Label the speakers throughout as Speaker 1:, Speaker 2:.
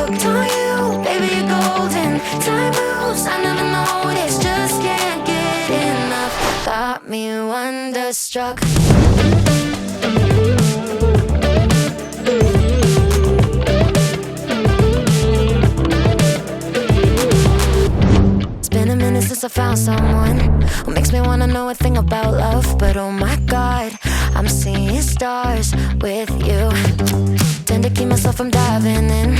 Speaker 1: hooked on you, baby, you're golden. Time moves, I never noticed, just can't get enough. Got me wonderstruck. It's been a minute since I found someone who makes me wanna know a thing about love. But oh my God, I'm seeing stars with you. Tend to keep myself from diving in.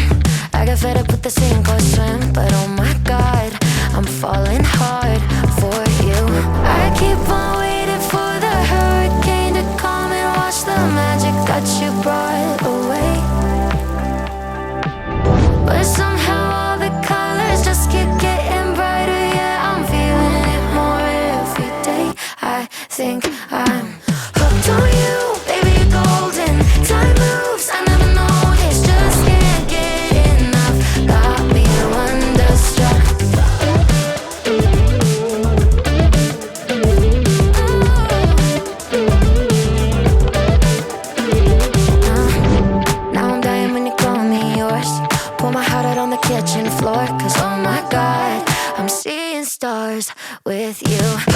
Speaker 1: I get fed up with the sink or swim. But oh my God, I'm falling hard for you. I keep on waiting for the hurricane to come and wash the magic that you brought away. But somehow all the colors just keep getting brighter. Yeah, I'm feeling it more every day. I think I'm hooked on you, baby, you're golden. Time moves, I never noticed, just can't get enough. Got me wonderstruck. Now I'm dying when you call me yours. Pour my heart out on the kitchen floor. Cause oh my God, I'm seeing stars with you.